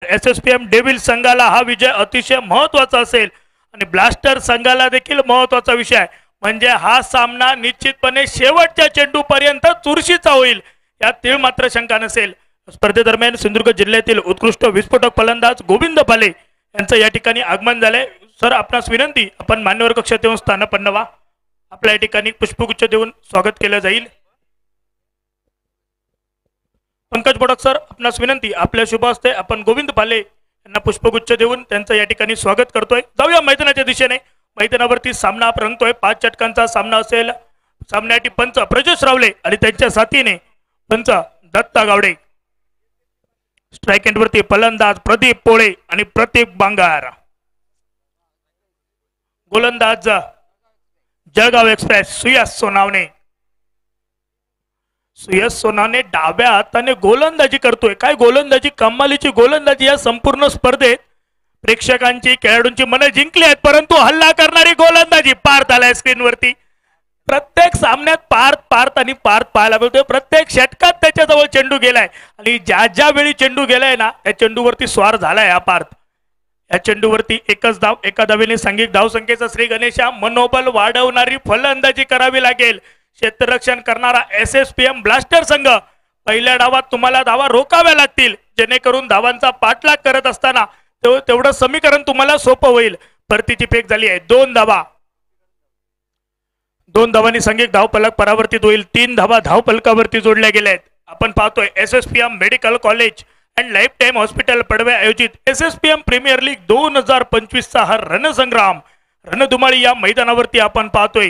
SSPM devil संघाला हा विजय अतिशय महत्त्वाचा असेल आणि ब्लास्टर संघाला देखील महत्त्वाचा विषय आहे. म्हणजे हा सामना निश्चितपणे शेवटच्या चेंडूपर्यंत चुरशीचा होईल यात तीळ मात्र शंका नसेल. स्पर्धेदरम्यान सिंधुदुर्ग जिल्ह्यातील उत्कृष्ट विस्फोटक फलंदाज गोविंद पाले यांचं या ठिकाणी आगमन झालंय. सर आपणास विनंती, आपण मान्यवर कक्षात येऊन स्थानापन्न व्हा. आपल्या या ठिकाणी पुष्पगुच्छ देऊन स्वागत केलं जाईल. पंकज बोडक सर आपणास विनंती, आपल्या शुभ हस्ते आपण गोविंद पाले यांना पुष्पगुच्छ देऊन त्यांचं या ठिकाणी स्वागत करतोय. जाऊया मैदानाच्या दिशेने. मैदानावरती सामना रंगतोय. 5 षटकांचा सामना असेल. सामन्यासाठी पंच प्रजेश रावले आणि त्यांच्या साथीने पंच दत्ता गावडे. स्ट्राइक एंडवरती फलंदाज प्रदीप पोळे आणि प्रतीक बांगार. गोलंदाज जळगाव एक्सप्रेस सुयश सोनावणे. सुयश सोनावणे डाव्या हाताने गोलंदाजी करतोय. काय गोलंदाजी, कमालीची गोलंदाजी. या संपूर्ण स्पर्धेत प्रेक्षकांची, खेळाडूंची मने जिंकली आहेत, परंतु हल्ला करणारी गोलंदाजी पार्थ आलाय स्क्रीनवरती. प्रत्येक सामन्यात पार्थ पाहायला मिळतोय. प्रत्येक षटकात त्याच्याजवळ चेंडू गेलाय आणि ज्या वेळी चेंडू गेलाय ना त्या चेंडूवरती स्वार झालाय हा पार्थ. या चेंडूवरती एकच धाव, एका धावेने सांघिक धावसंख्येचा श्री गणेशा. मनोबल वाढवणारी फलंदाजी करावी लागेल. क्षेत्ररक्षण करणारा SSPM ब्लास्टर संघ. पहिल्या डावात तुम्हाला धावा रोखाव्या लागतील जेणेकरून धावांचा पाठलाग करत असताना तेवढं समीकरण तुम्हाला सोपं होईल. परतीची फेक झाली आहे. 2 धावा. 2 धावांनी सांघिक धावफलक परावर्तित होईल. 3 धावा धावफलकावरती जोडल्या गेल्या आहेत. आपण पाहतोय SSPM medical college and lifetime hospital Padve आयोजित SSPM प्रीमियर लीग 2025 चा हा रणसंग्राम, रणधुमाळी या मैदानावरती आपण पाहतोय.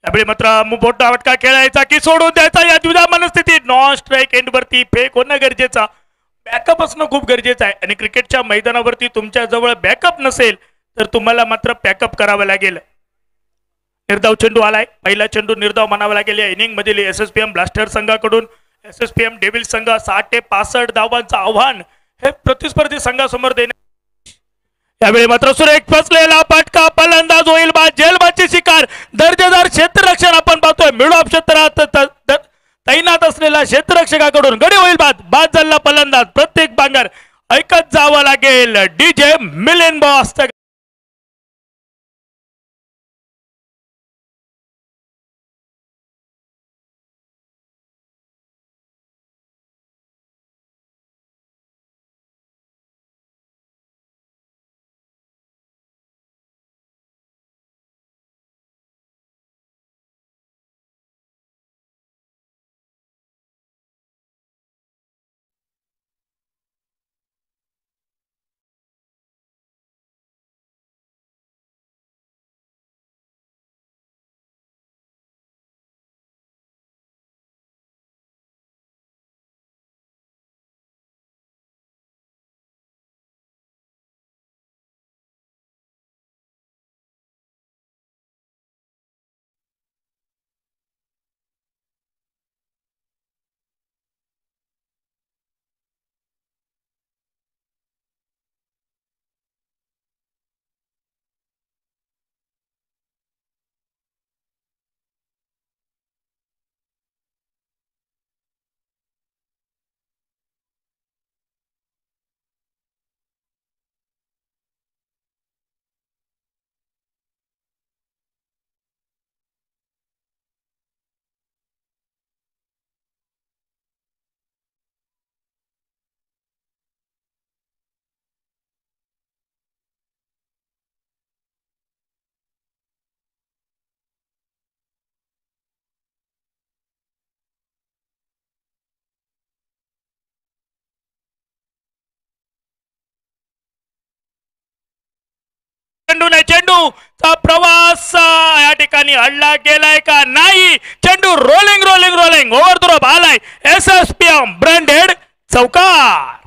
यावेळी मात्र मोठा फटका खेळायचा की सोडून द्यायचा या द्विधा मनस्थितीत. नॉन स्ट्राइक एंड वरती फेक होणं गरजेचं, बॅकअप असणं खूप गरजेचं आहे. आणि क्रिकेटच्या मैदानावरती तुमच्या जवळ बॅकअप नसेल तर तुम्हाला मात्र पॅकअप करावं लागेल. निर्धाव चेंडू आलाय. पहिला चेंडू निर्धाव म्हणावा लागेल. या इनिंग मधील SSPM ब्लास्टर संघाकडून SSPM डेव्हिल संघ 60 ते 65 धावांचं आव्हान हे प्रतिस्पर्धी संघासमोर देणे. यावेळी मात्र सुरेख फसलेला फटका, फलंदाज होईल बाद, जेलबादची शिकार. दर्जेदार क्षेत्ररक्षण आपण पाहतोय. मिडल ऑफ क्षेत्रात तैनात असलेला क्षेत्ररक्षकाकडून गडी होईल बाद. बाद झाला फलंदाज प्रत्येक बांगर. ऐकत जावं लागेल DJ मिलिंद बॉस. चेंडूचा प्रवास या ठिकाणी हल्ला गेलाय का नाही. चेंडू rolling rolling rolling over the rope आलाय. SSPM ब्रँडेड चौकार.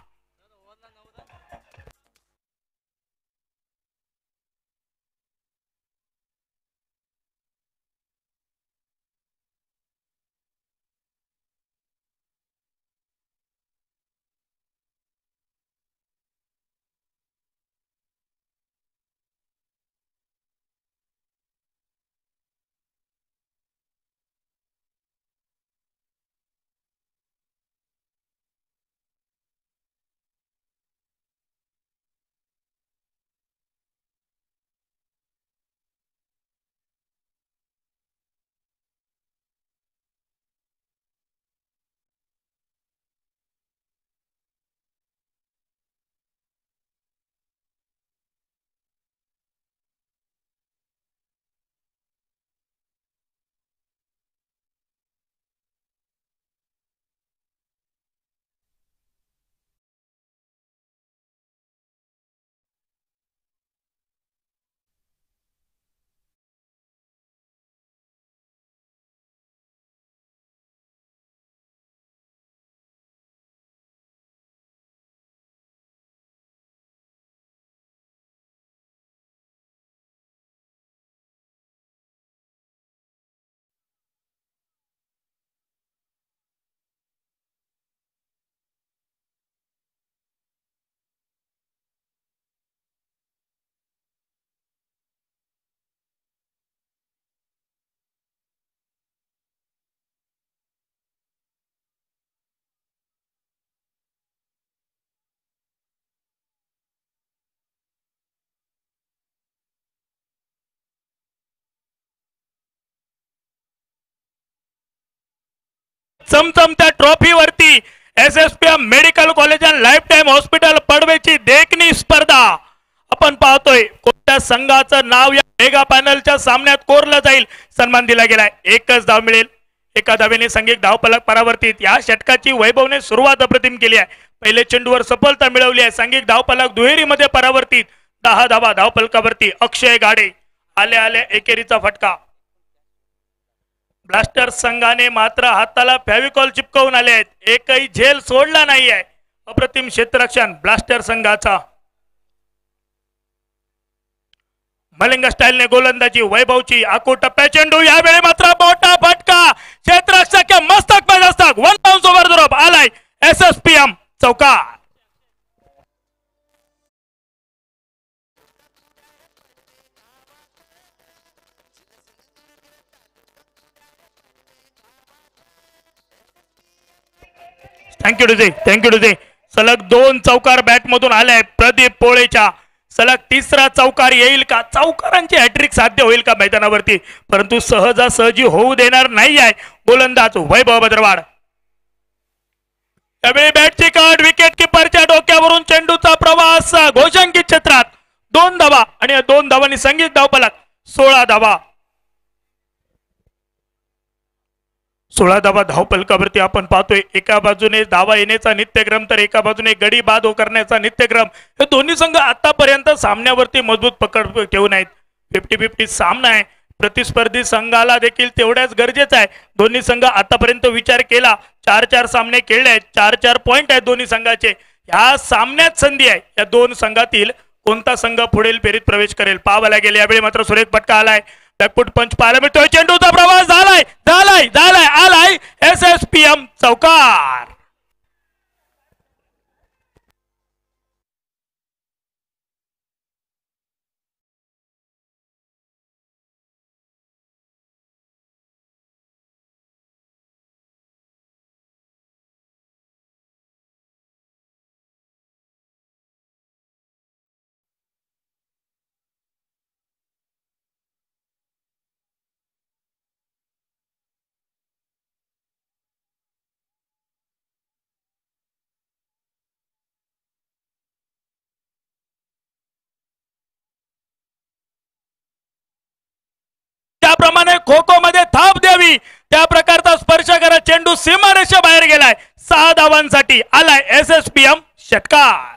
चमचमत्या ट्रॉफीवरती SSPM medical college and lifetime hospital पडवेची देखणी स्पर्धा आपण पाहतोय. कोणत्या संघाचं नाव या मेगा पॅनलच्या सामन्यात कोरलं जाईल सन्मान दिला गेलाय. एकच धाव मिळेल. एका धावेने संघिक धावफलक परावर्तित. या षटकाची वैभवने सुरुवात अप्रतिम केली आहे. पहिले चेंडूवर सफलता मिळवली आहे. संघिक धावफलक दुहेरीमध्ये परावर्तित. 10 धावा धावफलकावरती. अक्षय गाडे आले आले एकेरीचा फटका. ब्लास्टर संघाने मात्र हाताला फेविकॉल चिपकवून आले आहेत. एकही झेल सोडला नाही आहे. अप्रतिम क्षेत्ररक्षण ब्लास्टर संघाचा. मलिंग स्टाईलने गोलंदाजी वैभवची. आखू टप्प्या चेंडू. यावेळी मात्र मोठा फटका. क्षेत्ररक्षक मस्तक पे Dastak. 1 bounce over the rope आलाय SSPM चौकार. थँक्यू डुजे. थँक्यू डुजे. सलग 2 चौकार बॅट मधून आलाय प्रदीप पोळेच्या. सलग 3रा चौकार येईल का? चौकारांची हॅट्रिक साध्य होईल का मैदानावरती? परंतु सहजासहजी होऊ देणार नाही आहे गोलंदाज वैभव भद्रवाड. त्यावेळी बॅटची कट. विकेट किपरच्या डोक्यावरून चेंडूचा प्रवास घोषंकित क्षेत्रात. 2 धावा आणि 2 धावांनी संघिक धावफलक 16 धावा. 16 धावा धावफलकावरती आपण पाहतोय. एका बाजूने धावा येण्याचा नित्यक्रम तर एका बाजूने गडी बाद करण्याचा नित्यक्रम. हे दोन्ही संघ आतापर्यंत सामन्यावरती मजबूत पकड ठेवून आहेत. 50-50 सामना आहे. प्रतिस्पर्धी संघाला देखील तेवढ्याच गरजेचं आहे. दोन्ही संघ आतापर्यंत विचार केला 4-4 सामने खेळले आहेत. 4-4 पॉइंट आहेत दोन्ही संघाचे. ह्या सामन्यात संधी आहे. या 2 संघातील कोणता संघ पुढील फेरीत प्रवेश करेल पाहायला गेले. यावेळी मात्र सुरेख फटका आलाय. बॅकफुट पंच पाहायला मिळतोय. चेंडूचा प्रवास झालाय झालाय झालाय आलाय SSPM चौकार. त्याप्रमाणे खो खो मध्ये थाप द्यावी त्या प्रकारचा स्पर्श करत चेंडू सीमारेषे बाहेर गेलाय. 6 धावांसाठी आलाय SSPM षटकार.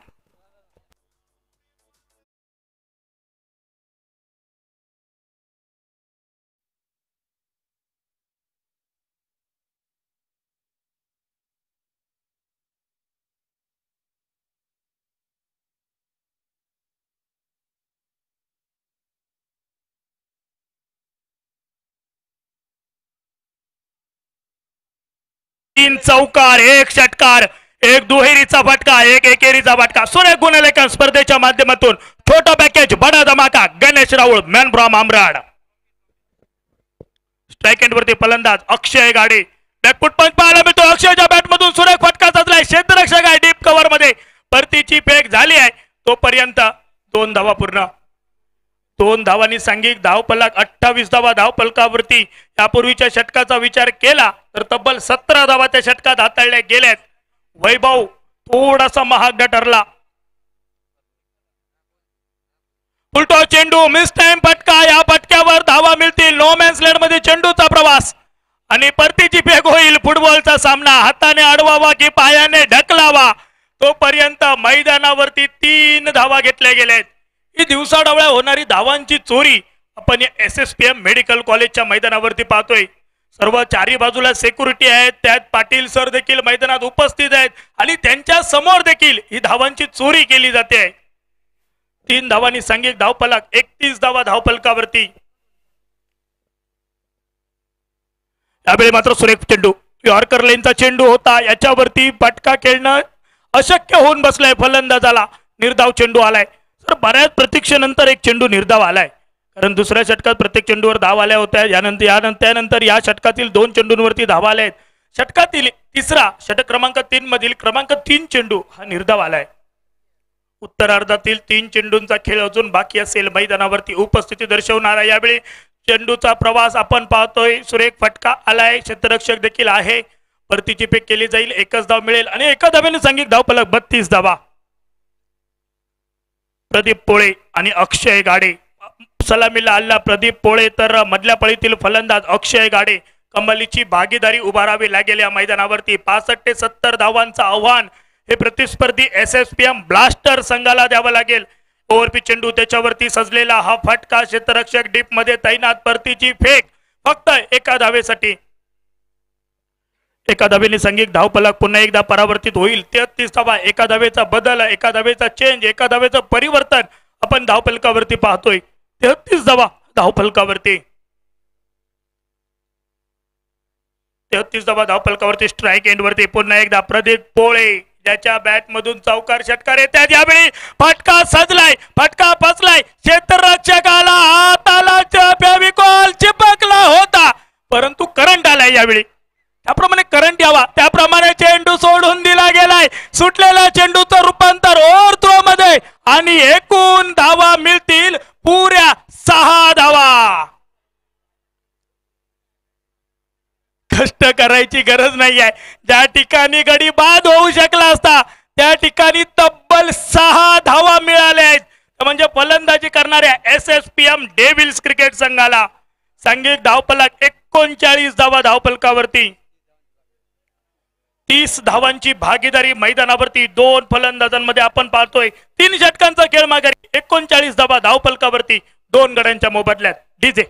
तीन चौकार, एक षटकार, एक दुहेरीचा फटका, एक एकेरीचा फटका. सुरेख गुणलेखन स्पर्धेच्या माध्यमातून छोटा पॅकेज बडा धमाका. Ganesh Rahul man from Amrad. Strike end वरती फलंदाज अक्षय गाडे. बॅकफुट पंच पाहायला मिळतो. अक्षयच्या बॅट मधून सुरेख फटका साधलाय. क्षेत्ररक्षक आहे डीप कव्हर मध्ये. परतीची फेक झाली आहे तोपर्यंत 2 धावा पूर्ण. 2 धावांनी सांघिक धावफलक 28 धावा धावफलकावरती. यापूर्वीच्या षटकाचा विचार केला तर तब्बल 17 धावा त्या षटकात हाताळल्या गेल्यात. वैभव थोडासा महाग ठरला. उलटो चेंडू मिस टाइम फटका. या फटक्यावर धावा मिळतील. नो मॅन्स लँड मध्ये चेंडूचा प्रवास आणि परतीची फेक होईल. फुटबॉलचा सामना हाताने अडवावा की पायाने ढकलावा तोपर्यंत मैदानावरती 3 धावा घेतल्या गेल्यात. ही दिवसाढवळ्या होणारी धावांची चोरी आपण SSPM मेडिकल कॉलेजच्या मैदानावरती पाहतोय. सर्व चारी बाजूला सिक्युरिटी आहेत. त्यात पाटील सर देखील मैदानात उपस्थित आहेत आणि त्यांच्या समोर देखील ही धावांची चोरी केली जाते. 3 धावांनी सांघिक धावफलक 31 धावा धावफलकावरती. यावेळी मात्र सुरेख चेंडू. यॉर्कर लेनचा चेंडू होता. याच्यावरती फटका खेळणं अशक्य होऊन बसलाय फलंदाजाला. निर्धाव चेंडू आलाय. तर बऱ्याच प्रतीक्षेनंतर एक चेंडू निर्धाव आलाय. कारण दुसऱ्या षटकात प्रत्येक चेंडूवर धावा आल्या होत्या. त्यानंतर या षटकातील 2 चेंडूंवरती धावा आल्या आहेत. षटकातील तिसरा षटक क्रमांक 3 मधील क्रमांक 3 चेंडू हा निर्धाव आलाय. उत्तरार्धातील 3 चेंडूंचा खेळ अजून बाकी असेल. मैदानावरती उपस्थिती दर्शवणारा यावेळी चेंडूचा प्रवास आपण पाहतोय. सुरेख फटका आलाय. क्षेत्ररक्षक देखील आहे. परतीची फेक केली जाईल, एकच धाव मिळेल आणि एका धावेने सांघिक धावफलक 32 धावा. प्रदीप पोळे आणि अक्षय गाडे सलामीला आला. प्रदीप पोळे तर मधल्या फळीतील फलंदाज अक्षय गाडे. कमालीची भागीदारी उभारावी लागेल या मैदानावरती. 65 ते 70 धावांचं आव्हान हे प्रतिस्पर्धी SSPM ब्लास्टर संघाला द्यावं लागेल. ओव्हरपी चेंडू, त्याच्यावरती सजलेला हा फटका, क्षेत्ररक्षक डीप मध्ये तैनात. परतीची फेक फक्त एका धावेसाठी. एका धावेने सांघिक धावफलक पुन्हा एकदा परावर्तित होईल. 33 धावा. एका धावेचा बदल, एका धावेचा चेंज, एका धावेचं परिवर्तन आपण धावफलकावरती पाहतोय. 33 धावा धावफलकावरती. 33 धावा धावफलकावरती. स्ट्राईक एंड वरती पुन्हा एकदा प्रदीप पोळे, ज्याच्या बॅट मधून चौकार षटकार येतात. यावेळी फटका सजलाय, फटका फसलाय. क्षेत्ररक्षकाला हाताला फेविकॉल चिपकला होता, परंतु करंट आलाय यावेळी. त्याप्रमाणे करंट यावा त्याप्रमाणे चेंडू सोडून दिला गेलाय. सुटलेल्या चेंडूचं रूपांतर ओव्हर थ्रो मध्ये आणि एकूण धावा मिळतील पुऱ्या 6 धावा. कष्ट करायची गरज नाही आहे. ज्या ठिकाणी गडी बाद होऊ शकला असता त्या ठिकाणी तब्बल 6 धावा मिळाल्या आहेत. म्हणजे फलंदाजी करणाऱ्या SSPM डेव्हिल्स क्रिकेट संघाला सांघिक धावफलक 39 धावा धावफलकावरती. 30 धावांची भागीदारी मैदानावरती 2 फलंदाजांमध्ये आपण पाहतोय. 3 षटकांचा खेळ माघारी. 39 धावा धावफलकावरती 2 गड्यांच्या मोबदल्यात. डीजे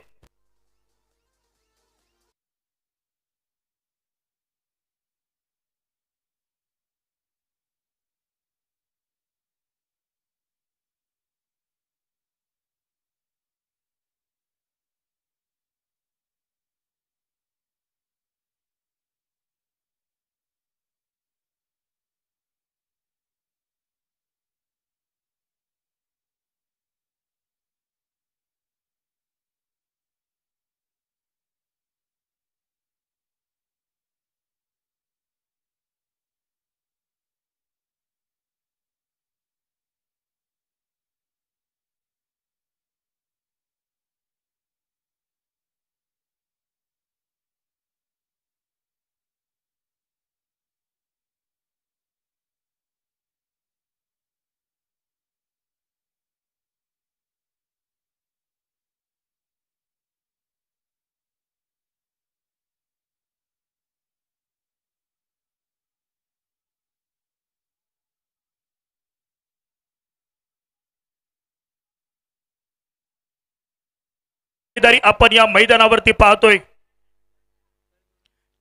आपण या मैदानावरती पाहतोय.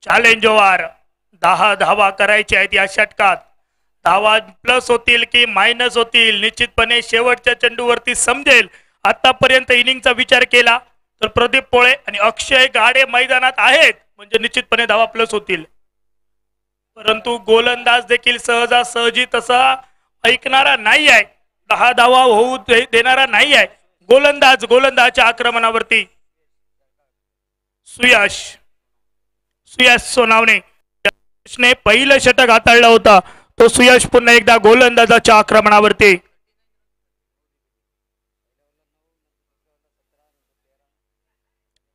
Challenge over. 10 धावा करायच्या आहेत या षटकात. धावा प्लस होतील की मायनस होतील निश्चितपणे शेवटच्या चेंडूवरती समजेल. आतापर्यंत इनिंगचा विचार केला तर प्रदीप पोळे आणि अक्षय गाडे मैदानात आहेत, म्हणजे निश्चितपणे धावा प्लस होतील. परंतु गोलंदाज देखील सहजासहजी तसा ऐकणारा नाही आहे. 10 धावा होऊ देणारा नाही आहे. गोलंदाजच्या आक्रमणावरती सुयश सोनावणे पहिलं षटक हाताळलं होता. तो सुयश पुन्हा एकदा गोलंदाजाच्या आक्रमणावरती.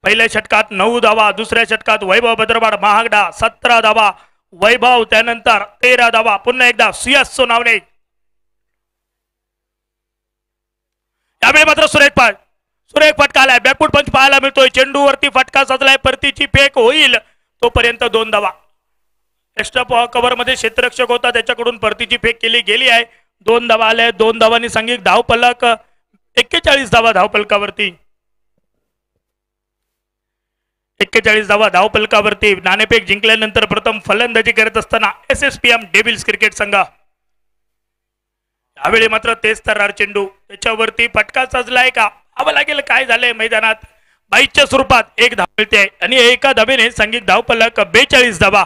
पहिल्या षटकात 9 धावा. दुसऱ्या षटकात वैभव भद्रवाड महागडा 17 धावा. वैभव त्यानंतर 13 धावा. पुन्हा एकदा सुयश सोनावणे. यावेळी मात्र सुरेख फटका आलाय. बॅकफूट पंच पाहायला मिळतोय. चेंडूवरती फटका सजलाय. परतीची फेक होईल तोपर्यंत 2 धावा. एक्स्ट्रा कव्हर मध्ये क्षेत्ररक्षक होता, त्याच्याकडून परतीची फेक केली गेली आहे. 2 धावा आल्या. 2 धावांनी सांघिक धावफलक 41 धावा धावफलकावरती. 41 धावा धावफलकावरती. नाणेफेक जिंकल्यानंतर प्रथम फलंदाजी करत असताना SSPM डेव्हिल्स क्रिकेट संघ. यावेळी मात्र तेच तर्रार चेंडू, त्याच्यावरती फटका सजलाय का पाहावं लागेल काय झालंय मैदानात. 22च्या स्वरूपात 1 धाव मिळते आणि एका धावेने सांघिक धावफलक 42 धावा.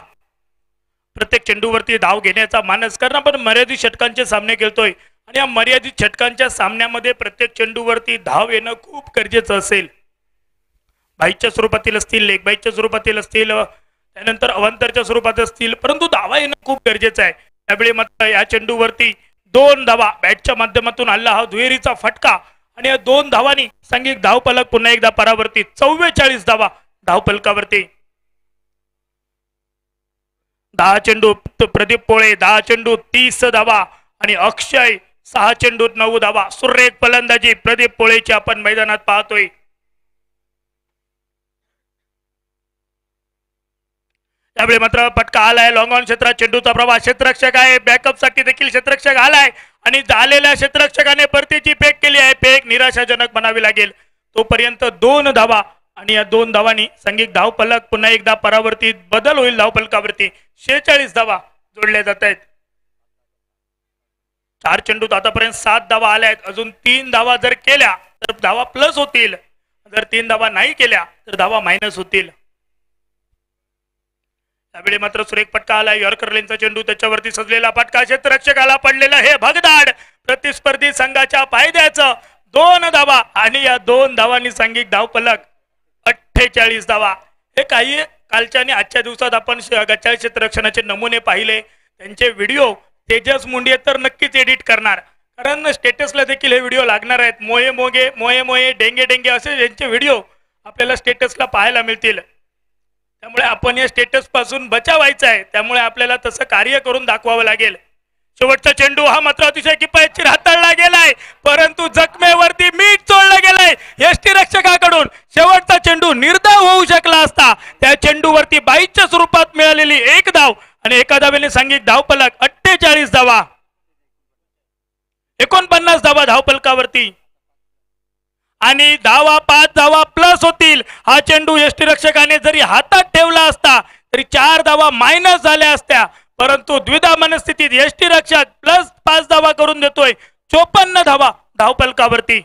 प्रत्येक चेंडूवरती धाव घेण्याचा मानस करणं, पण मर्यादित षटकांचे सामने खेळतोय आणि या मर्यादित षटकांच्या सामन्यामध्ये प्रत्येक चेंडूवरती धाव येणं खूप गरजेचं असेल. 22च्या स्वरूपातील असतील, लेग बाईच्या स्वरूपातील असतील, त्यानंतर अवांतरच्या स्वरूपात असतील, परंतु धावा येणं खूप गरजेचं आहे. त्यावेळी मात्र या चेंडूवरती 2 धावा बॅटच्या माध्यमातून आला हा दुहेरीचा फटका आणि या 2 धावांनी सांघिक धावफलक पुन्हा एकदा परावर्तित. 44 धावा धावफलकावरती. 10 चेंडू प्रदीप पोळे 10 चेंडू 30 धावा आणि अक्षय 6 चेंडूत 9 धावा. सुरेख फलंदाजी प्रदीप पोळेची आपण मैदानात पाहतोय. त्यावेळी मात्र फटका आलाय. लॉंग ऑन क्षेत्रात चेंडूचा प्रवाह. क्षेत्ररक्षक आहे. बॅकअप साठी देखील क्षेत्ररक्षक आलाय आणि झालेल्या क्षेत्ररक्षकाने परतीची फेक केली आहे. फेक निराशाजनक म्हणावी लागेल. तोपर्यंत 2 धावा आणि या 2 धावांनी संघिक धावफलक पुन्हा एकदा परावर्तित बदल होईल. धावफलकावरती 46 धावा जोडल्या जात आहेत. 4 चेंडूत आतापर्यंत 7 धावा आल्या आहेत. अजून 3 धावा जर केल्या तर धावा प्लस होतील. जर 3 धावा नाही केल्या तर धावा मायनस होतील. त्यावेळी मात्र सुरेख फटका आला. यॉर्कर लेनचा चेंडू त्याच्यावरती सजलेला फटका. क्षेत्ररक्षकाला पडलेला हे भगदाड प्रतिस्पर्धी संघाच्या फायद्याचं. 2 धावा आणि या 2 धावांनी सांघिक धावफलक 48 धावा. हे काही कालच्या आणि आजच्या दिवसात आपण गच्चाळ क्षेत्ररक्षणाचे नमुने पाहिले. त्यांचे व्हिडिओ तेजस मुंडे तर नक्कीच एडिट करणार, कारण स्टेटसला देखील हे व्हिडिओ लागणार आहेत. मोये मोगे मोये मोये डेंगे डेंगे असे यांचे व्हिडिओ आपल्याला स्टेटसला पाहायला मिळतील. त्यामुळे आपण या स्टेटस पासून बचावायचं आहे. त्यामुळे आपल्याला तसं कार्य करून दाखवावं लागेल. शेवटचा चेंडू हा मात्र अतिशय किफायतशी हाताळला गेलाय, परंतु जखमेवरती मीठ चोळलं गेलंय यष्टीरक्षकाकडून. शेवटचा चेंडू निर्धाव होऊ शकला असता. त्या चेंडूवरती 22च्या स्वरूपात मिळालेली 1 धाव आणि एका धावेने सांघिक धावफलक 48 धावा. 49 धावा धावफलकावरती आणि धावा 5 धावा प्लस होतील. हा चेंडू यष्टीरक्षकाने जरी हातात ठेवला असता तरी 4 धावा मायनस झाल्या असत्या, परंतु द्विधा मनस्थितीत यष्टीरक्षक प्लस 5 धावा करून देतोय. 54 धावा धावफलकावरती.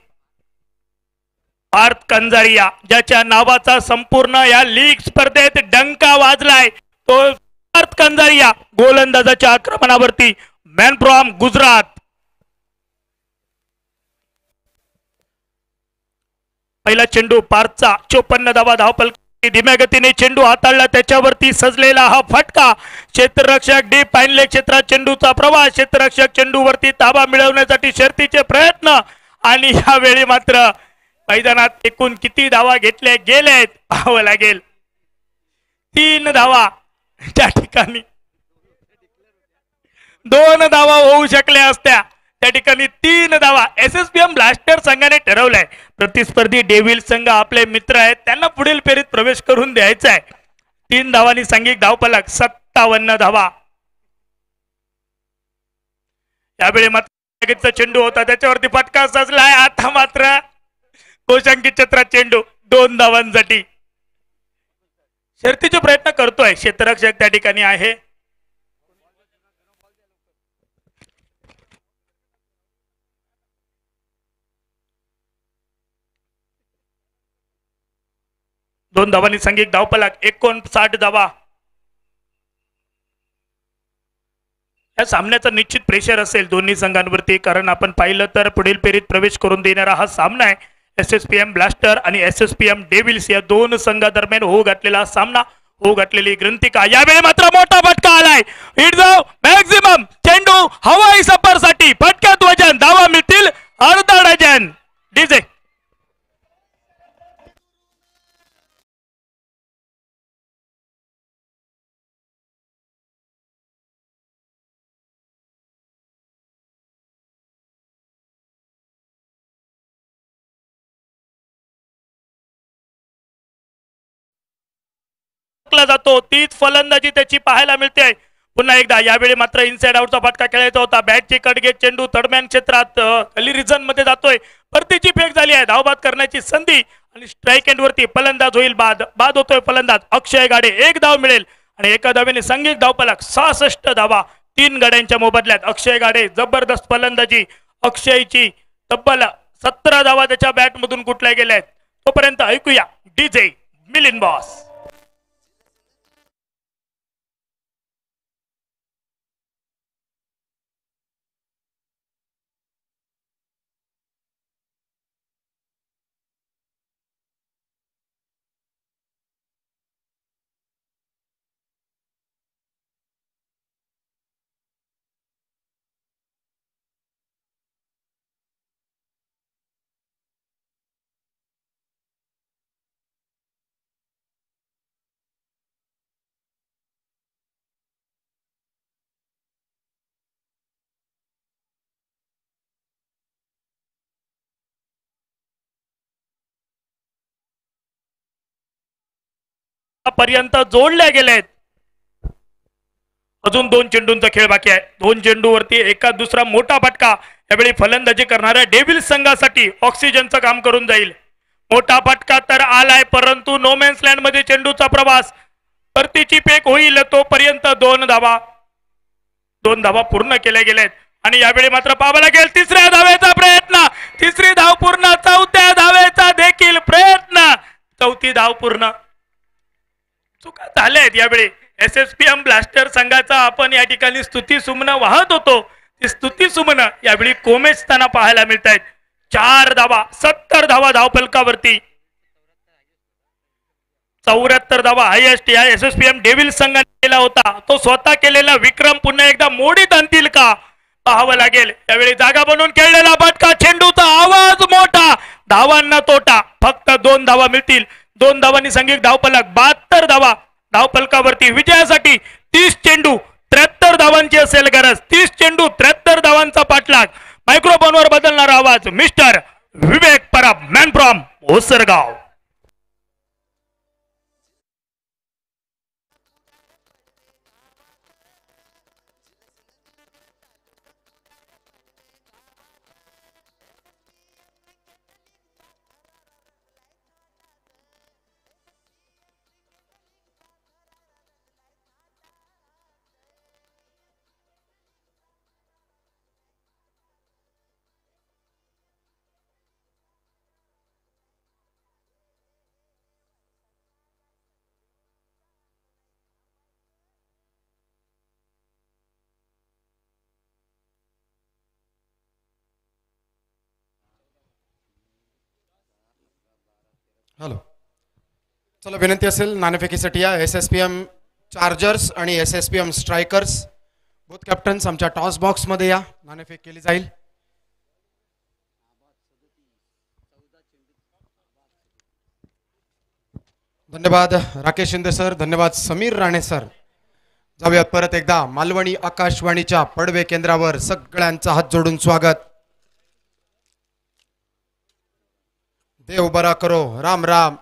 पार्थ कंजारिया ज्याच्या नावाचा संपूर्ण या लीग स्पर्धेत डंका वाजलाय, तो पार्थ कंजारिया गोलंदाजाच्या आक्रमणावरती. Man from Gujarat. पहिला चेंडू पार्थचा 54 धावा धावफलक. धीम्या गतीने चेंडू हाताळला, त्याच्यावरती सजलेला हा फटका. क्षेत्ररक्षक डी पाहिलेले क्षेत्रात चेंडूचा प्रवाह. क्षेत्ररक्षक चेंडूवरती ताबा मिळवण्यासाठी शर्तीचे प्रयत्न आणि यावेळी मात्र मैदानात एकूण किती धावा घेतल्या गेलेत पाहावं लागेल. 3 धावा. त्या ठिकाणी 2 धावा होऊ शकल्या असत्या, त्या ठिकाणी 3 धावा. एसएसपीएम ब्लास्टर संघाने ठरवलंय प्रतिस्पर्धी डेव्हिल संघ आपले मित्र आहेत, त्यांना पुढील फेरीत प्रवेश करून द्यायचा आहे. 3 धावांनी सांघिक धावफलक 57 धावा. यावेळी मात्र चेंडू होता, त्याच्यावरती फटका सजलाय. आता मात्र कोशांकित क्षेत्रात चेंडू 2 धावांसाठी. शर्तीचे प्रयत्न करतोय क्षेत्ररक्षक त्या ठिकाणी आहे. दोन धावांनी सांघिक धावफलक 59 धावा. या सामन्याचा निश्चित प्रेशर असेल दोन्ही संघांवरती, कारण आपण पाहिलं तर पुढील फेरीत प्रवेश करून देणारा हा सामना आहे. एसएसपीएम ब्लास्टर आणि एसएसपीएम डेव्हिल्स या 2 संघादरम्यान होऊ घातलेला सामना, होऊ घातलेली ग्रंथिका. यावेळी मात्र मोठा फटका आलाय. मॅक्झिमम चेंडू हवाई सफरसाठी. फटक्यात वजन धावा मिळतील अर्धा डझन. डीजे जातो. तीच फलंदाजी त्याची पाहायला मिळते पुन्हा एकदा. यावेळी मात्र इनसाइड आउटचा फटका खेळायचा होता. बॅटचे कडगे चेंडू थर्डमॅन क्षेत्रात खाली रिझन मध्ये जातोय. परतीची फेक झाली आहे. धावबाद करण्याची संधी आणि स्ट्राईक एंड वरती फलंदाज होईल बाद. बाद होतोय फलंदाज अक्षय गाडे. 1 धाव मिळेल आणि एका धावेने सांघिक धावफलक 66 धावा. 3 गाड्यांच्या मोबदल्यात अक्षय गाडे. जबरदस्त फलंदाजी अक्षयची. तब्बल 17 धावा त्याच्या बॅट मधून कुठल्या गेल्या आहेत. तोपर्यंत ऐकूया डीजे मिलिंद बॉस. पर्यंत जोडल्या गेलेत. अजून 2 चेंडूंचा खेळ बाकी आहे. 2 चेंडूवरती एका दुसरा मोठा फटका यावेळी फलंदाजी करणाऱ्या डेव्हिल्स संघासाठी ऑक्सिजनचं काम करून जाईल. मोठा फटका तर आलाय, परंतु नोमॅन्स लँड मध्ये चेंडूचा प्रवास परतीची फेक होईल तोपर्यंत 2 धावा पूर्ण केल्या गेल्यात. आणि यावेळी मात्र पाहावं लागेल तिसऱ्या धावेचा प्रयत्न, तिसरी धाव पूर्ण, चौथ्या धावेचा देखील प्रयत्न, चौथी धाव पूर्ण. चुका झाल्यात यावेळी. SSPM ब्लास्टर संघाचा आपण या ठिकाणी स्तुती सुमन वाहत होतो, ती स्तुती सुमन यावेळी कोमेजताना पाहायला मिळत आहेत. 4 धावा, 70 धावा धावफलकावरती, 74 धावा हायएस्ट या SSPM डेव्हिल्स संघाने केला होता. तो स्वतः केलेला विक्रम पुन्हा एकदा मोडीत आणतील का पाहावं लागेल. यावेळी जागा बनवून खेळलेला फटका, चेंडूचा आवाज मोठा, धावांना तोटा, फक्त 2 धावा मिळतील. 2 धावांनी संघिक धावफलक 72 धावा धावफलकावरती. विजयासाठी 30 चेंडू 73 धावांची असेल गरज. 30 चेंडू 73 धावांचा पाठलाग. मायक्रोफोनवर बदलणारा आवाज mister Vivek Parab, man from Osargaon. Hello, चला विनंती असेल नाणेफेकीसाठी या SSPM चार्जर्स आणि SSPM स्ट्रायकर्स बोथ कॅप्टन्स आमच्या टॉस बॉक्समध्ये या. नाणेफेक केली जाईल. धन्यवाद राकेश शिंदे सर, धन्यवाद समीर राणे सर. जाऊयात परत एकदा मालवणी आकाशवाणीच्या पडवे केंद्रावर सगळ्यांचा हात जोडून स्वागत. देव बरा करो, राम राम.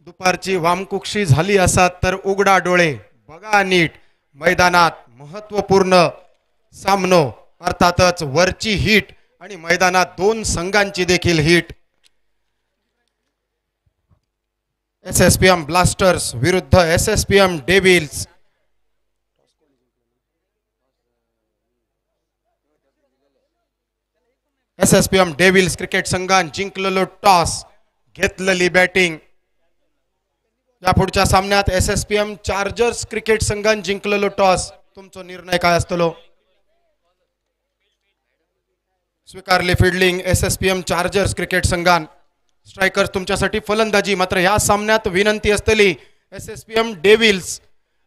दुपारची वामकुक्षी झाली असा तर उघडा डोळे, बघा नीट मैदानात महत्वपूर्ण सामनो, अर्थातच वरची हिट आणि मैदानात 2 संघांची देखील हिट. SSPM ब्लास्टर्स विरुद्ध SSPM devils. SSPM devils cricket संघान जिंकलेलो टॉस, घेतलेली बॅटिंग. या पुढच्या सामन्यात SSPM चार्जर्स क्रिकेट संघान जिंकलेलो टॉस. तुमचा निर्णय काय असतलो? स्वीकारली फिल्डिंग SSPM चार्जर्स क्रिकेट संघान. स्ट्रायकर्स तुमच्यासाठी फलंदाजी. मात्र या सामन्यात विनंती असतली SSPM डेव्हिल्स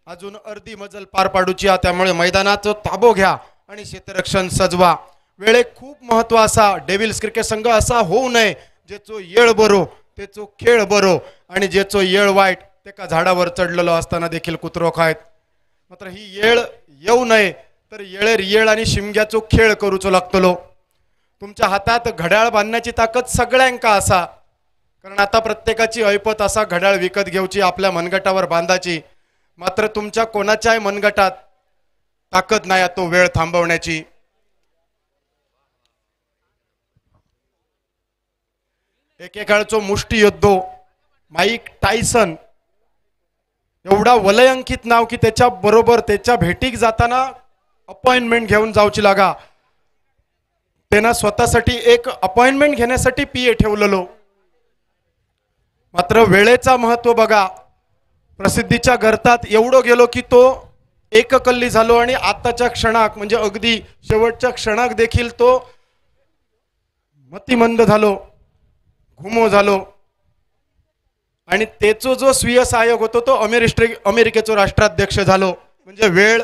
अजून अर्धी मजल पार पाडूची, त्यामुळे मैदानाचा ताबो घ्या आणि क्षेत्ररक्षण सजवा. वेळे खूप महत्व असा. डेव्हिल्स क्रिकेट संघ असा होऊ नये जेचो येळ बरो तेचो खेळ बरो आणि जेचो येळ वाईट ते का झाडावर चढलेलो असताना देखील कुत्रो खायत. मात्र ही येळ येऊ नये तर येळेर येळ आणि शिमग्याचो खेळ करूचो लागतलो. तुमच्या हातात घड्याळ बांधण्याची ताकद सगळ्यांका असा, कारण आता प्रत्येकाची ऐपत असा घड्याळ विकत घेऊची, आपल्या मनगटावर बांधाची. मात्र तुमच्या कोणाच्याही मनगटात ताकद नाही तो वेळ थांबवण्याची. एकेकाळचो मुष्टियोद्धो माईक टायसन एवढा वलयांकित नाव की त्याच्या बरोबर त्याच्या भेटीक जाताना अपॉइंटमेंट घेऊन जाऊची लागा. त्यांना स्वतःसाठी एक अपॉइंटमेंट घेण्यासाठी PA ठेवलेलो. मात्र वेळेचा महत्व बघा. प्रसिद्धीच्या गर्तात एवढं गेलो की तो एककल्ली झालो आणि आताच्या क्षणाक म्हणजे अगदी शेवटच्या क्षणाक देखील तो मतिमंद झालो, घुमो झालो. आणि तेचो जो स्वीय सहाय्यक होतो तो अमेरिकेचो राष्ट्राध्यक्ष झालो. म्हणजे वेळ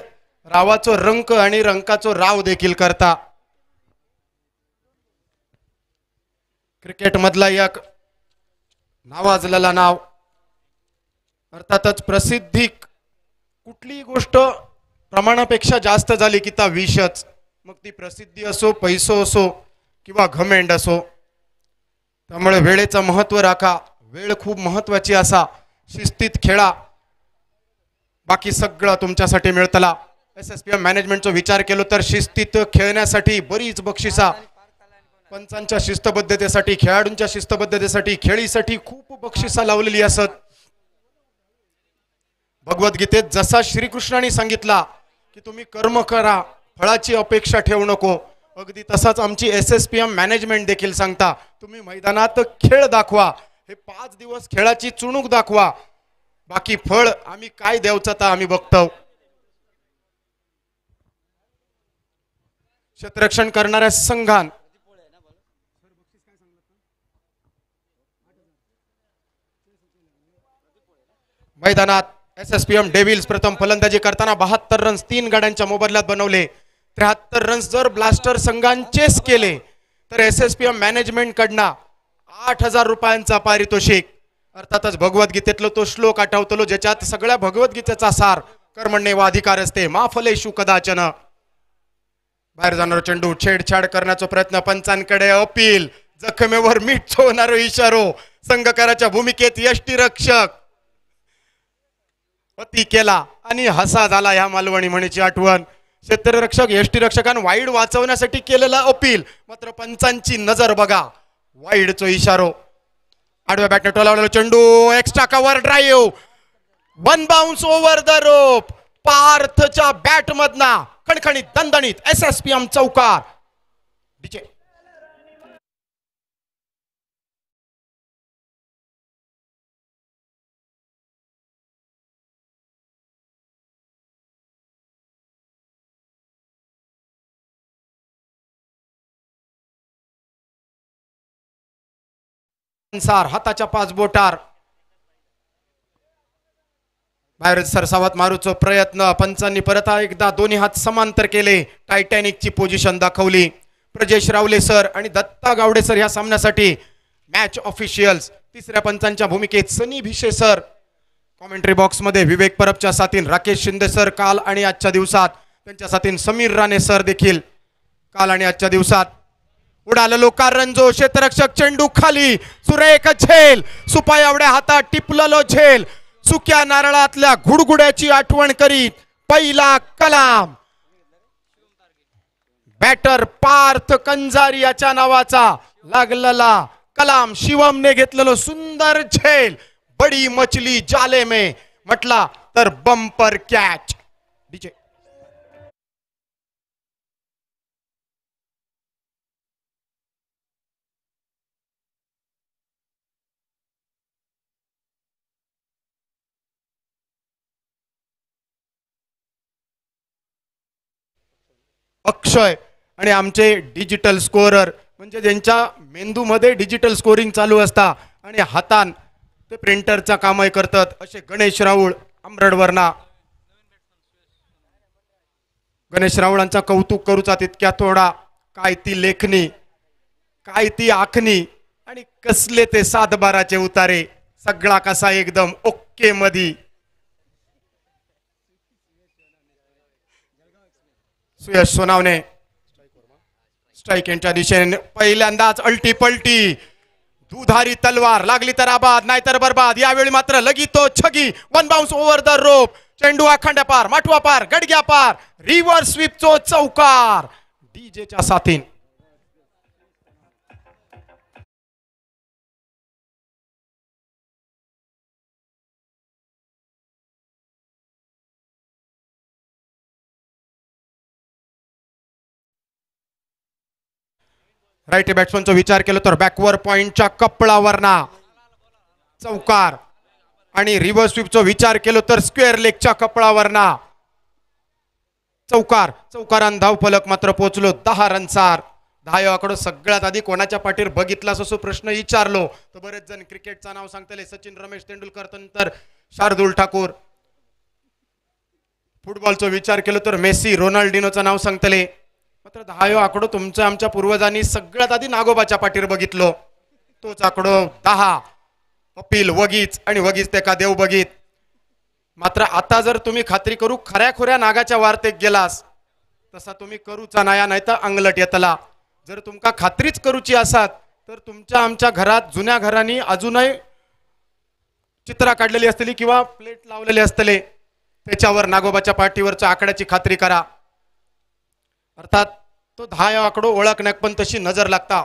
रावाचो रंक आणि रंकाचो राव देखील करता. क्रिकेट मधला एक नावाजलेला नाव. अर्थातच प्रसिद्धी कुठली गोष्ट प्रमाणापेक्षा जास्त झाली की ता विषच. मग ती प्रसिद्धी असो, पैसो असो किंवा घमेंड असो. त्यामुळे वेळेचं महत्व राखा. वेळ खूप महत्वाची असा. शिस्तीत खेळा. बाकी सगळं तुमच्यासाठी मिळतला. SSPM मॅनेजमेंटचा विचार केलो तर शिस्तीत खेळण्यासाठी बरीच बक्षिसा, पंचांच्या शिस्तबद्धतेसाठी, खेळाडूंच्या शिस्तबद्धतेसाठी, खेळीसाठी खूप बक्षिसा लावलेली असत. भगवद्गीतेत जसा श्रीकृष्णाने सांगितला की तुम्ही कर्म करा, फळाची अपेक्षा ठेवू नको, अगदी तसाच आमची SSPM मॅनेजमेंट देखील सांगता तुम्ही मैदानात खेळ दाखवा. हे 5 दिवस खेळाची चुणूक दाखवा, बाकी फळ आम्ही काय द्यावचं तर आम्ही बघतो. क्षेत्ररक्षण करणाऱ्या संघान मैदानात SSPM डेव्हिल्स प्रथम फलंदाजी करताना 72 रन्स 3 गाड्यांच्या मोबदल्यात बनवले. 73 रन्स जर ब्लास्टर संघांचेच केले तर SSPM मॅनेजमेंट कडनं 8,000 रुपयांचा पारितोषिक. अर्थातच भगवद्गीतेतलो तो श्लोक आठवतलो ज्याच्यात सगळ्या भगवद्गीतेचा सार कर्मण्येव अधिकार असते, मा फलेषु कदाचन. बाहेर जाणारा चेंडू छेडछाड करण्याचा प्रयत्न, पंचांकडे अपील, जखमेवर मीठ चोळणारा इशारो, संघकाराच्या भूमिकेत यष्टीरक्षक अति केला आणि हसा झाला ह्या मालवणी म्हणीची आठवण. क्षेत्ररक्षक यष्टीरक्षकान वाईड वाचवण्यासाठी केलेला अपील, मात्र पंचांची नजर बघा, वाईडचो इशारो. आडव्या बॅटने टोलावलेला चेंडू, extra cover drive, 1 bounce over the rope. पार्थच्या बॅट मधना खणखणीत दणदणीत SSPM चौकार. डीजे हाताच्या 5 बोटार बाहेर सरसावत मारूचा प्रयत्न, पंचांनी परत एकदा दोन्ही हात समांतर केले, टायटॅनिकची पोझिशन दाखवली. प्रजेश रावले सर आणि दत्ता गावडे सर या सामन्यासाठी मॅच ऑफिशियल्स. तिसऱ्या पंचांच्या भूमिकेत सनी भिशे सर, कॉमेंट्री बॉक्स मध्ये विवेक परबच्या साथीन राकेश शिंदे सर काल आणि आजच्या दिवसात, त्यांच्या साथीन समीर राणे सर देखील काल आणि आजच्या दिवसात. उडालं लोकार रंजो, क्षेत्ररक्षक चेंडू खाली, सुरेख झेल, सुपायावड्या हातात टिपलेलो झेल, सुक्या नारळातल्या गुडगुड्याची आठवण करीत पहिला कलाम. बॅटर पार्थ कंजारी याच्या नावाचा लागलेला कलाम, शिवमने घेतलेलो सुंदर झेल, बडी मछली जाले में म्हटला तर बंपर कॅच. डीजे अक्षय आणि आमचे डिजिटल स्कोरर, म्हणजे ज्यांच्या मेंदूमध्ये डिजिटल स्कोरिंग चालू असता आणि हातान ते प्रिंटरचा कामही करतात असे गणेश राऊळ अमरडवरना. गणेश राऊळांचा कौतुक करूचा तितक्या थोडा. काय ती लेखणी, काय ती आखणी आणि कसले ते 7/12चे उतारे, सगळा कसा एकदम ओके मधी. सुयश सोनावणे स्ट्राइक यांच्या दिशेने पहिल्यांदाच अल्टी पलटी, दुधारी तलवार, लागली तर आबाद नाहीतर बरबाद. यावेळी मात्र लगीतो छगी, 1 बाउन्स ओव्हर द रोप, चेंडू आखांड्या पार, माठवा पार, गडग्या पार, रिव्हर्स स्वीपचो चौकार. डीजेच्या साथीन राईट बॅट्समनचा विचार केला तर बॅकवर पॉइंटच्या कपळावरना चौकार, आणि रिव्हर्स स्वीपचा विचार केला तर स्क्वेअर लेगच्या कपळावरना चौकार. चौकारान धाव फलक मात्र पोहोचलो 10 रनसार. 10 आकडो सगळ्यात आधी कोणाच्या पाठीवर बघितलास असो प्रश्न विचारलो तर बरेच जण क्रिकेटचा नाव सांगतले, सचिन रमेश तेंडुलकर, नंतर शार्दुल ठाकूर. फुटबॉलचा विचार केला तर मेसी, रोनाल्डिनोचा नाव सांगतले, मात्र 10 आकडो तुमच्या आमच्या पूर्वजांनी सगळ्यात आधी नागोबाच्या पाठीवर बघितलो, तोच आकडो 10. अपील वगीच आणि वगीच ते का देव बघित. मात्र आता जर तुम्ही खात्री करू खऱ्या खुऱ्या नागाच्या वार्तेक गेलास तसा तुम्ही करूचा नाया नाही तर अंगलट येतला. जर तुमका खात्रीच करूची असात तर तुमच्या आमच्या घरात जुन्या घरांनी अजूनही चित्रा काढलेली असतली किंवा प्लेट लावलेले असतले. त्याच्यावर नागोबाच्या पाठीवरच्या आकड्याची खात्री करा. अर्थात तो 10 आकडो ओळखण्याक पण तशी नजर लागता.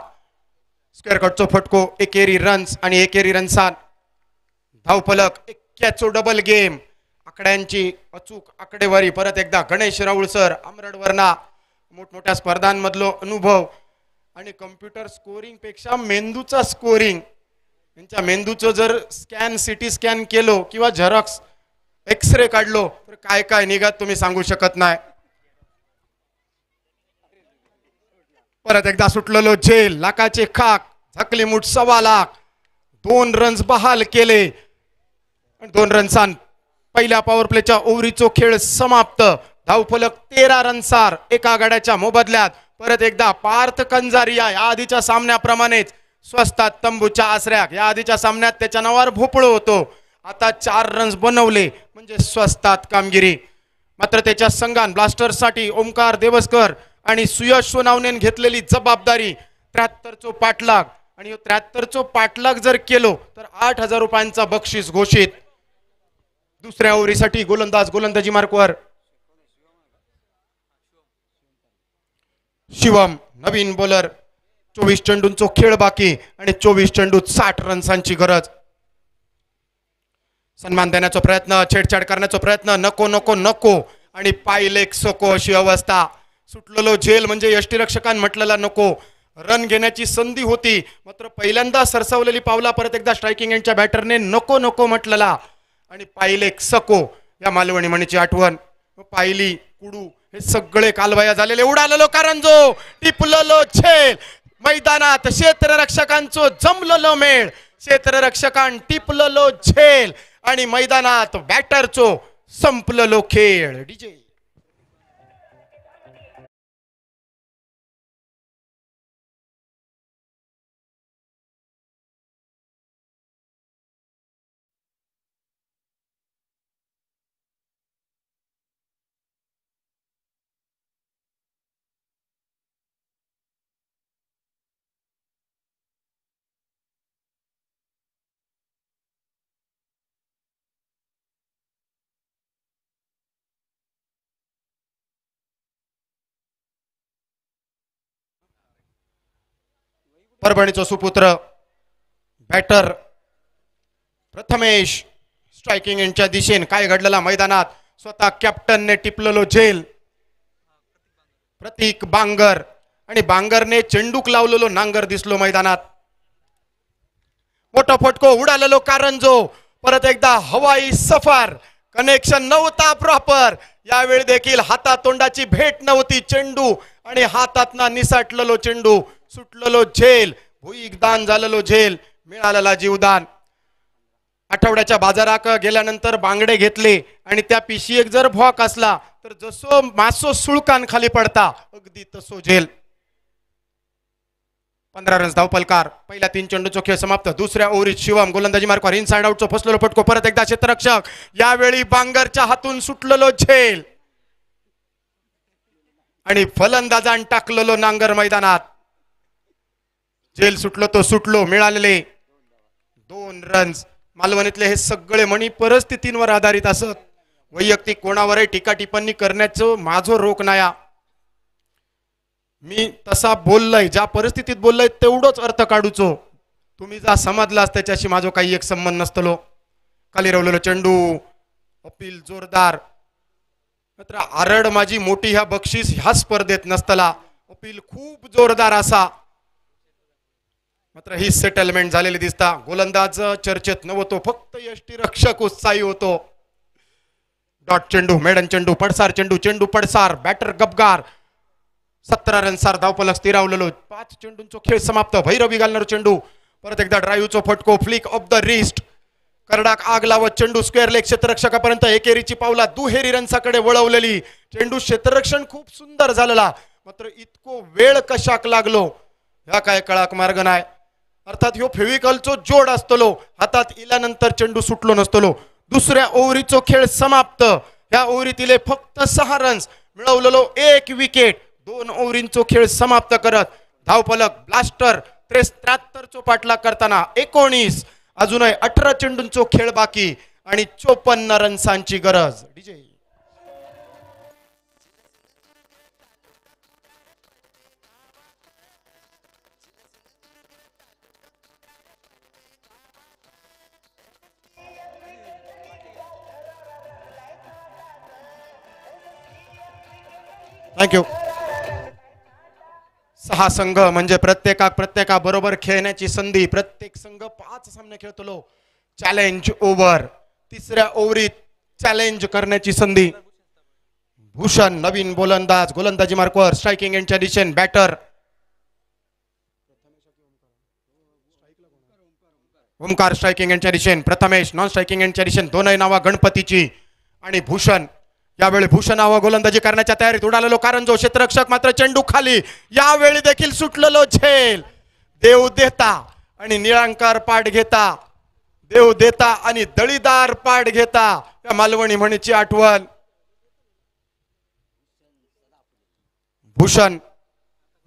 स्क्वेअर कटचो फटको, एकेरी रन्स आणि एकेरी रन्सान धावफलक, एक्क्याचो डबल गेम, आकड्यांची अचूक आकडेवारी. परत एकदा गणेश राऊळ सर, आमरडवरना मोठमोठ्या स्पर्धांमधलो अनुभव आणि कम्प्युटर स्कोरिंग पेक्षा मेंदूचा स्कोरिंग. यांच्या मेंदूचं जर स्कॅन, सिटी स्कॅन केलो किंवा झेरॉक्स एक्सरे काढलो तर काय काय निघत तुम्ही सांगू शकत नाही. परत एकदा सुटलेलो झेल, लाखाचे खाक, झकली मुठ 1.25 लाख, 2 रन्स बहाल केले. 2 रन्सान पहिल्या पॉवर प्लेच्या ओव्हरीचो खेळ समाप्त. धावफलक 13 रन्सार एका गड्याच्या मोबदल्यात. परत एकदा पार्थ कंजारिया या आधीच्या सामन्याप्रमाणेच स्वस्तात तंबूच्या आसऱ्याक. या आधीच्या सामन्यात त्याच्या नावावर भोपळो होतो, आता 4 रन्स बनवले म्हणजे स्वस्तात कामगिरी. मात्र त्याच्या संघान ब्लास्टर्ससाठी ओमकार देवस्कर आणि सुयश सोनावणेन घेतलेली जबाबदारी 73चो पाठलाग. आणि 73चो पाठलाग जर केलो तर 8,000 रुपयांचा बक्षीस घोषित. दुसऱ्या ओव्हरीसाठी गोलंदाज गोलंदाजी मार्कवर शिवम, नवीन बॉलर. 24 चेंडूंचो खेळ बाकी आणि 24 चेंडूत 60 रन्सांची गरज. सन्मान देण्याचा प्रयत्न, छेडछाड करण्याचा प्रयत्न, नको नको नको आणि पायलेक सको अशी अवस्था. सुटलेलो झेल म्हणजे यष्टीरक्षकांन म्हटलेला नको. रन घेण्याची संधी होती मात्र पहिल्यांदा सरसावलेली पावला परत एकदा स्ट्रायकिंग एंडच्या बॅटरने नको नको म्हटलेला आणि पायलेक सको या मालवणी म्हणीची आठवण. पायली, कुडू हे सगळे कालवाया झालेले. उडालेलो कारंजो, टिपलेलो झेल, मैदानात क्षेत्ररक्षकांचो जमलेलो मेळ. क्षेत्ररक्षकांन टिपलेलो झेल आणि मैदानात बॅटरचो संपलेलो खेळ. डीजे परभणीचा सुपुत्र बॅटर प्रथमेश स्ट्रायकिंग एंडच्या दिशेने. काय घडलेला मैदानात, स्वतः कॅप्टनने टिपलेलो झेल. प्रतीक बांगर आणि बांगरने चेंडूक लावलेलो नांगर दिसलो मैदानात. मोठा फटको, उडालेलो कारंजो. परत एकदा हवाई सफर, कनेक्शन नव्हता प्रॉपर. यावेळी देखील हातातोंडाची भेट नव्हती. चेंडू आणि हातातना निसटलेलो चेंडू. सुटलेलो झेल, भुईगदान झालेलो झेल, मिळालेला जीवदान. आठवड्याच्या बाजाराक गेल्यानंतर बांगडे घेतले आणि त्या पिशी एक जर भॉक असला तर जसो मासो सुळकान खाली पडता अगदी तसो झेल. 15 रन्स धावपलकार. पहिल्या 3 चेंडूचो खेळ समाप्त. दुसऱ्या ओव्हरीत शिवम गोलंदाजी मार्कवर इनसाइड आउटचो फसलेलो फटको. परत एकदा क्षेत्ररक्षक, यावेळी बांगरच्या हातून सुटलेलो झेल आणि फलंदाजान टाकलेलो नांगर मैदानात. झेल सुटलो तो सुटलो. मिळालेले 2 रन्स. मालवणीतले हे सगळे मणी परिस्थितींवर आधारित असत. वैयक्तिक कोणावरही टीका टिप्पणी करण्याचं माझो रोख नाया. मी तसा बोललोय, ज्या परिस्थितीत बोललोय तेवढंच अर्थ काढूचो. तुम्ही जा समजलास त्याच्याशी माझो काही एक संबंध नसतलो. खाली रवलेलो चेंडू, अपील जोरदार. मात्र आरड माझी मोठी ह्या बक्षीस ह्या स्पर्धेत नसतला. अपील खूप जोरदार असा. मात्र ही सेटलमेंट झालेली दिसता. गोलंदाज चर्चेत नव्हतो, फक्त यष्टीरक्षक उत्साही होतो. डॉट चेंडू, मेडन चेंडू, पडसार चेंडू, चेंडू पडसार, बॅटर गबगार. 17 रन्सार धावफलक स्थिरावलेलो. 5 चेंडूंचो खेळ समाप्त. भैरवी घालणारो चेंडू. परत एकदा ड्राईव्हचो फटको, फ्लिक ऑफ द रिस्ट. करडाक आग लावत चेंडू स्क्वेअर लेग क्षेत्ररक्षकापर्यंत एकेरीची पावला दुहेरी रन्साकडे वळवलेली. चेंडू क्षेत्ररक्षण खूप सुंदर झालेला. मात्र इतको वेळ कशाक लागलो ह्या काय कळाक मार्ग नाही. अर्थात ह्यो फेविकलचो जोड असतलो. हातात इल्यानंतर चेंडू सुटलो नसतलो. दुसऱ्या ओव्हरीचो खेळ समाप्त. ह्या ओव्हरीतील फक्त 6 रन्स मिळवलेलो 1 विकेट. 2 ओव्हरींचो खेळ समाप्त करत धावफलक ब्लास्टर 73चो पाठलाग करताना 19. अजूनही 18 चेंडूंचो खेळ बाकी आणि 54 रन्सांची गरज. DJ thank you. 6 संघ म्हणजे प्रत्येका बरोबर खेळण्याची संधी. प्रत्येक संघ 5 सामने खेळतो. Challenge over. तिसऱ्या ओव्हरीत चॅलेंज करण्याची संधी. भूषण नवीन गोलंदाज. गोलंदाजी मार्कवर स्ट्रायकिंग एंडच्या दिशेने बॅटर. ओमकार स्ट्रायकिंग एंडच्या दिशेने. प्रथमेश नॉन स्ट्रायकिंग एंडच्या दिशेने. दोनही नावा गणपतीची. आणि भूषण यावेळी भूषणावर गोलंदाजी करण्याच्या तयारीत उडालेलो कारंजो क्षेत्ररक्षक मात्र चेंडू खाली. यावेळी देखील सुटलेलो झेल. देव देता आणि निळंकार पाठ घेता. देव देता आणि दळीदार पाठ घेता या मालवणी म्हणीची आठवण. भूषण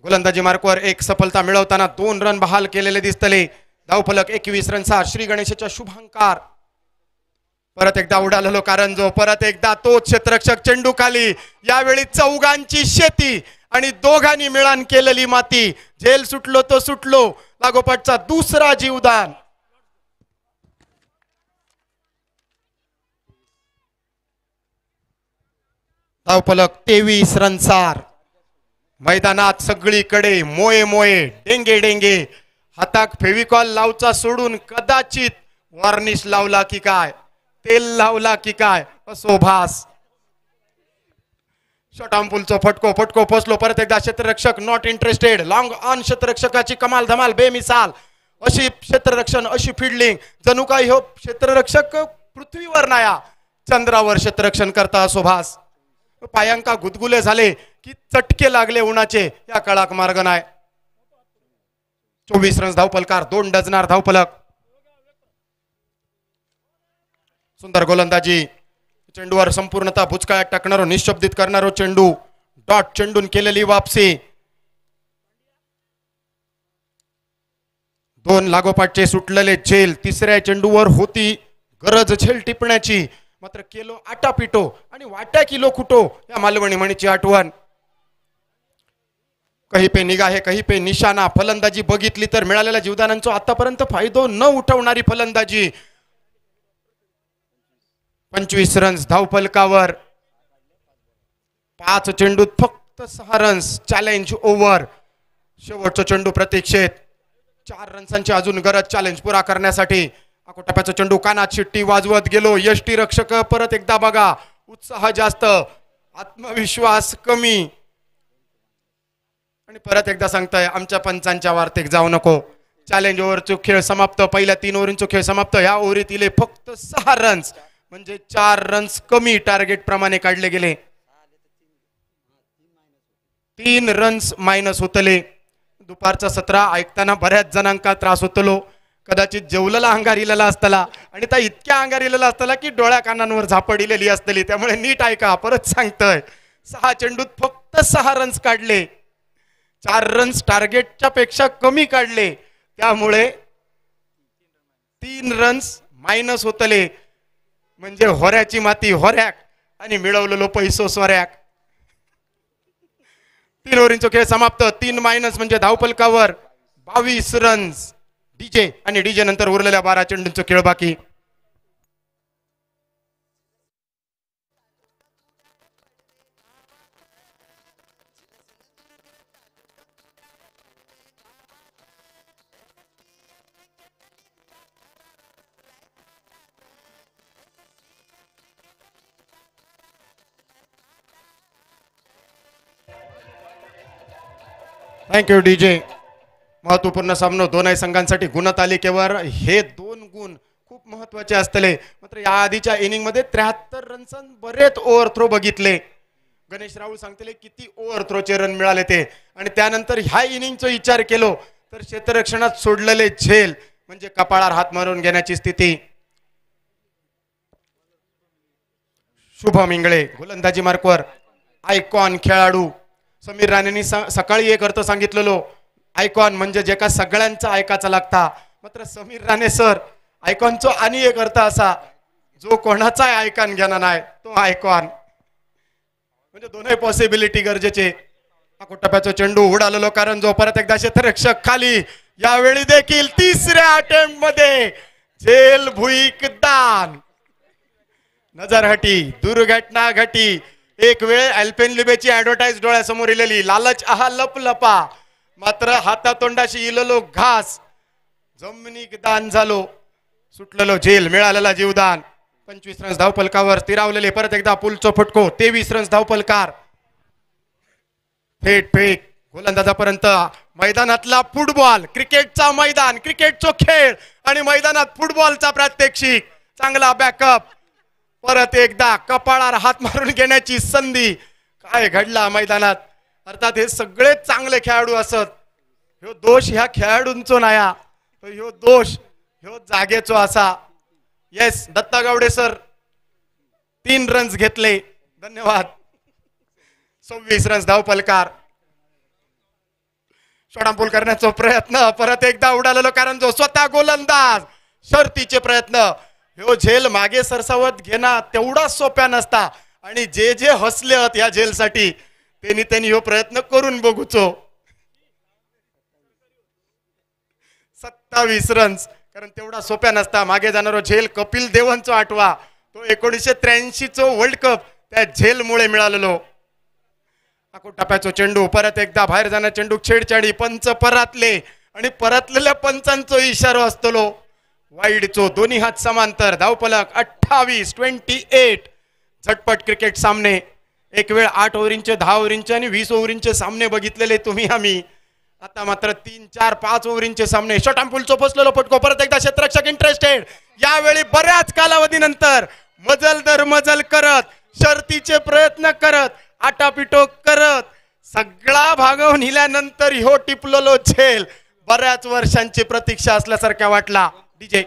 गोलंदाजी मार्कवर एक सफलता मिळवताना 2 रन बहाल केलेले दिसतले. धावफलक 21 रनचा. श्री गणेशाच्या शुभांकार. परत एकदा उडालेलो कारंजो. परत एकदा तोच क्षेत्ररक्षक चेंडू खाली. यावेळी चौघांची शेती आणि दोघांनी मिळान केलेली माती. झेल सुटलो तो सुटलो. लागोपाठचा दुसरा जीवदान. धावफलक 23 रनसार. मैदानात सगळीकडे मोये मोये डेंगे डेंगे. हाताक फेविकॉल लावचा सोडून कदाचित वार्निश लावला की काय, तेल लावला की काय असो भास. शॉटांपुलचो फटको फटको पोचलो. परत एकदा क्षेत्ररक्षक नॉट इंटरेस्टेड. लॉंग ऑन क्षेत्ररक्षकाची कमाल धमाल बेमिसाल अशी क्षेत्ररक्षण अशी फिल्डिंग. जणू काय हो क्षेत्ररक्षक पृथ्वीवर नाया चंद्रावर क्षेत्ररक्षण करता असो भास. पायांका गुदगुले झाले की चटके लागले उन्हाचे या काळाक मार्ग नाही. 24 रन्स धावफलकार. 2 डझनार धावफलक. सुंदर गोलंदाजी. चेंडूवर संपूर्णतः बुचकाळ्यात टाकणारो निशब्दित करणारो चेंडू. डॉट चेंडून केलेली वापसी. 2 लागोपाठचे सुटलेले झेल. तिसऱ्या चेंडूवर होती गरज झेल टिपण्याची मात्र केलो आटापिटो आणि वाट्या किलो कुटो या मालवणी म्हणीची आठवण. कही पे निगाहे कही पे निशाणा. फलंदाजी बघितली तर मिळालेल्या जीवदानांचा आतापर्यंत फायदो न उठवणारी फलंदाजी. 25 रन्स धावफलकावर. 5 चेंडूत फक्त 6 रन्स. Challenge over. शेवटचा चेंडू प्रतीक्षेत. 4 रन्सांची अजून गरज चॅलेंज पुरा करण्यासाठी. टप्प्याचा चेंडू कानात शिट्टी वाजवत गेलो. यष्टी रक्षक परत एकदा बघा. उत्साह जास्त आत्मविश्वास कमी. आणि परत एकदा सांगताय आमच्या पंचांच्या वार्तेक जाऊ नको. चॅलेंज ओव्हरचा खेळ समाप्त. पहिल्या 3 ओव्हरींचा खेळ समाप्त. या ओव्हरीत इले फक्त 6 रन्स म्हणजे 4 रन्स कमी टार्गेट प्रमाणे काढले गेले. 3 रन्स मायनस होतले. दुपारचा 17 ऐकताना बऱ्याच जणांका त्रास होतलो. कदाचित जेवलेला अंगारिलेला असतला आणि त्या इतक्या अंगारिलेला असतला की डोळ्या कानांवर झापडिलेली असतली. त्यामुळे नीट ऐका. परत सांगतोय 6 चेंडूत फक्त 6 रन्स काढले. 4 रन्स टार्गेटच्या पेक्षा कमी काढले. त्यामुळे 3 रन्स मायनस होतले. म्हणजे होऱ्याची माती होऱ्याक आणि मिळवलेलो पैसो सोऱ्याक. 3 ओव्हरींचा खेळ समाप्त. 3 मायनस म्हणजे धावफलकावर 22 रन्स. डीजे आणि डीजे नंतर उरलेल्या 12 चेंडूंचा खेळ बाकी. Thank you DJ. महत्वपूर्ण सामना दोनही संघांसाठी गुणतालिकेवर हे 2 गुण खूप महत्वाचे असतले. मात्र या आधीच्या इनिंग मध्ये 73 रन्स बरेच ओव्हर थ्रो बघितले. गणेश राहुल सांगतले किती ओव्हर थ्रोचे रन मिळाले ते. आणि त्यानंतर ह्या इनिंगचा विचार केलो तर क्षेत्ररक्षणात सोडलेले झेल म्हणजे कपाळावर हात मारून घेण्याची स्थिती. शुभम इंगळे गोलंदाजी मार्कवर. आयकॉन खेळाडू. समीर राणेंनी सकाळी एक अर्थ सांगितलेलो. आयकॉन म्हणजे जे का सगळ्यांचा ऐकाचा लागता. मात्र समीर राणे सर आयकॉनचा आणि एक अर्थ असा जो कोणाचा आयकॉन घेणार नाही तो आयकॉन. म्हणजे दोन्ही पॉसिबिलिटी गरजेचे. टप्प्याचा चेंडू उडालेलो कारण जो परत एकदा क्षेत्ररक्षक खाली. यावेळी देखील तिसऱ्या अटेम्प्ट मध्ये झेल भुईक दान. नजर हटी दुर्घटना घटी. एक वेळ अल्पेनलिबेची ऍडव्हर्टाईज डोळ्यासमोर इलेली, लालच आहा लपलपा, मात्र हातातोंडाशी इललो घास, जमिनीक दान झालो, सुटलेलो झेल, मिळालेला जीवदान. 25 रन्स धावपलकावर स्थिरावलेले. परत एकदा पुलचो फटको. 23 रन्स धावपलकार. थेट फेक गोलंदाजापर्यंत. मैदानातला फुटबॉल, क्रिकेटचा मैदान, क्रिकेटचा खेळ आणि मैदानात फुटबॉलचा प्रात्यक्षिक. चांगला बॅकअप. परत एकदा कपाळावर हात मारून घेण्याची संधी. काय घडला मैदानात. अर्थात हे सगळे चांगले खेळाडू असत, ह्यो दोष ह्या खेळाडूंचो नाया, ह्यो दोष ह्यो जागेचो असा. Yes Datta Gawade sir 3 runs घेतले, धन्यवाद. 26 रन्स धावपलकार. शोडांपूल करण्याचा प्रयत्न. परत एकदा उडालेलो कारण जो स्वतः गोलंदाज. शर्तीचे प्रयत्न. ह्यो झेल मागे सरसावत घेणं तेवढा सोप्या नसता आणि जे जे हसले आहेत या झेलसाठी त्यांनी ह्यो प्रयत्न करून बघूचो. 27 रन्स, कारण तेवढा सोप्या नसता. मागे जाणारो झेल कपिल देवनचो आठवा, तो 1983 वर्ल्ड कप त्या झेलमुळे मिळालेलो. टप्प्याचो चेंडू. परत एकदा बाहेर जाणार चेंडू. छेडछाडी. पंच परतले आणि परतलेल्या पंचांचो इशारो असतलो. वाईडचो दोन्ही हात समांतर. धावपलक 28-28. झटपट क्रिकेट सामने. एक वेळ 8 ओव्हरींचे, 10 ओव्हरींचे आणि 20 ओव्हरींचे सामने बघितलेले तुम्ही आम्ही. आता मात्र 3, 4, 5 ओव्हरींचे सामने. शॉटांपूलचो पोचलेलो फटको. परत एकदा क्षेत्ररक्षक इंटरेस्टेड. यावेळी बऱ्याच कालावधीनंतर मजल दर मजल करत, शर्तीचे प्रयत्न करत, आटापिटो करत, सगळा भागवून हिल्यानंतर ह्यो टिपलेलो झेल बऱ्याच वर्षांची प्रतीक्षा असल्यासारखा वाटला. डीजे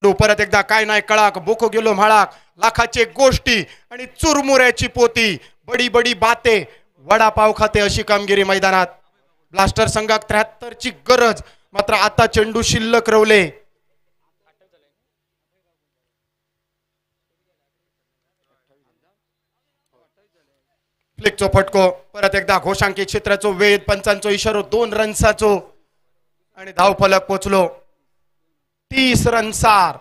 परत एकदा काय नाही कळाक. बोको गेलो म्हाळाक. लाखाचे गोष्टी आणि चुरमुऱ्याची पोती. बडी बडी बाते. वडापाव खाते अशी कामगिरी मैदानात. ब्लास्टर संघात 73 ची गरज, मात्र आता चेंडू शिल्लक रवले. रायूचो फटको परत एकदा घोषांकित क्षेत्राचो वेद पंचांचो इशारो 2 रन्साचो आणि धावफलक पोचलो 30 रन्सार.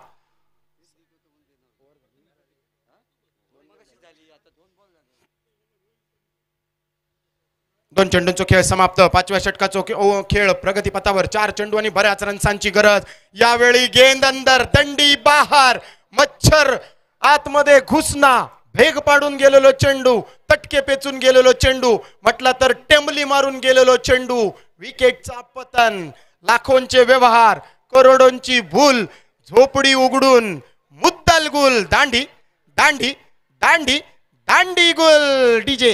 दोन चेंडूंचो खेळ समाप्त. 5व्या षटकाचो खेळ प्रगतीपथावर. 4 चेंडू आणि बऱ्याच रन्सांची गरज. यावेळी गेंद अंदर, दंडी बाहेर, मच्छर आतमध्ये घुसना, भेग पाडून गेलेलो चेंडू, तटके पेचून गेलेलो चेंडू, म्हटला तर टेंबली मारून गेलेलो चेंडू, विकेटचा पतन, लाखोंचे व्यवहार, करोडोंची भूल, झोपडी उघडून मुद्दल गुल. दांडी दांडी दांडी दांडी गुल. डीजे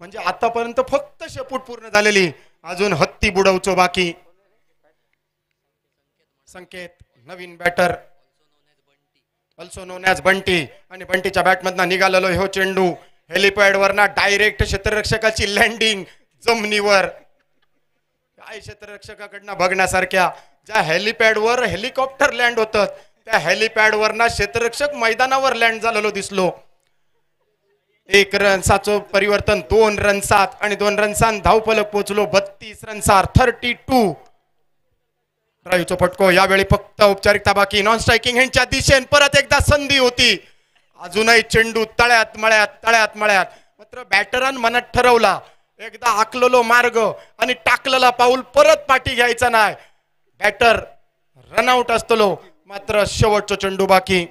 म्हणजे आतापर्यंत फक्त शेपूट पूर्ण झालेली, अजून हत्ती बुडवचो बाकी. संकेत नवीन batter, also known as Bunty, आणि बंटीच्या बॅट मधनं निघालेलो हो चेंडू हेलिपॅड वरना डायरेक्ट क्षेत्ररक्षकाची लँडिंग जमिनीवर. काय क्षेत्ररक्षकाकडनं बघण्यासारख्या. ज्या हेलिपॅड वर हेलिकॉप्टर लँड होतात त्या हेलिपॅड वरना क्षेत्ररक्षक मैदानावर लँड झालेलो दिसलो. 1 रन्साचो परिवर्तन 2 रन्सात आणि 2 रन्सान धावफलक पोचलो 32 रन्सार. 32. रायूचो फटको. यावेळी फक्त औपचारिकता बाकी. नॉन स्ट्रायकिंग ह्यांच्या दिशेने परत एकदा संधी होती. अजूनही चेंडू तळ्यात मळ्यात. मात्र बॅटरान मनात ठरवला एकदा आखलेलो मार्ग आणि टाकलेला पाऊल परत पाठी घ्यायचा नाही. बॅटर रनआउट असतलो, मात्र शेवटचा चेंडू बाकी.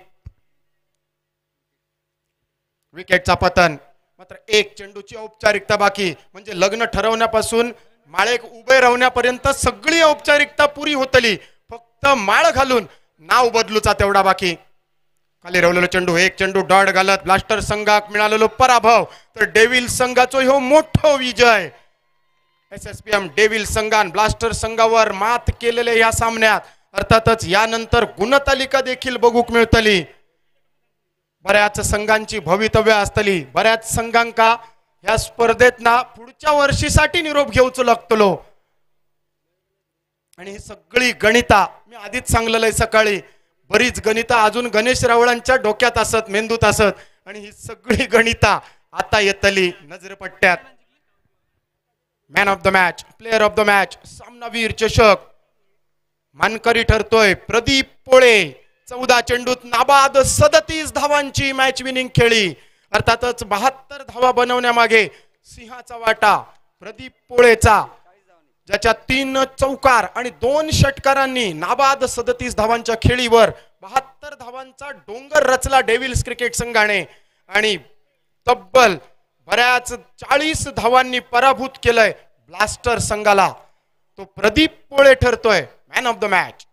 विकेटचा पतन. मात्र 1 चेंडूची औपचारिकता बाकी. म्हणजे लग्न ठरवण्यापासून माळेक उभे राहण्यापर्यंत सगळी औपचारिकता पुरी होतली. फक्त माळ घालून नाव बदलूचा तेवढा बाकी. खाली राहिलेलो चेंडू. 1 चेंडू डॉट घालत ब्लास्टर संघाक मिळालेलो पराभव, तर डेव्हिल संघाचो ह्यो मोठो विजय. SSPM डेव्हिल संघान ब्लास्टर संघावर मात केलेले या सामन्यात. अर्थातच यानंतर गुणतालिका देखील बघूक मिळतली. बऱ्याच संघांची भवितव्य असतली. बऱ्याच संघांका या स्पर्धेत ना पुढच्या वर्षीसाठी निरोप घेऊचो लागतलो. आणि ही सगळी गणिता मी आधीच सांगलेलं आहे सकाळी, बरीच गणिता अजून गणेश रावळांच्या डोक्यात असत, मेंदूत असत, आणि ही सगळी गणिता आता येतली नजरपट्ट्यात. Man of the match, player of the match, सामनावीर चषक मानकरी ठरतोय प्रदीप पोळे. 14 चेंडूत नाबाद 37 धावांची मॅच विनिंग खेळी. अर्थातच 72 धावा बनवण्यामागे सिंहाचा वाटा प्रदीप पोळेचा, ज्याच्या 3 चौकार आणि 2 षटकारांनी नाबाद 37 धावांच्या खेळीवर 72 धावांचा डोंगर रचला डेव्हिल्स क्रिकेट संघाने आणि तब्बल बऱ्याच 40 धावांनी पराभूत केलंय ब्लास्टर संघाला. तो प्रदीप पोळे ठरतोय मॅन ऑफ द मॅच.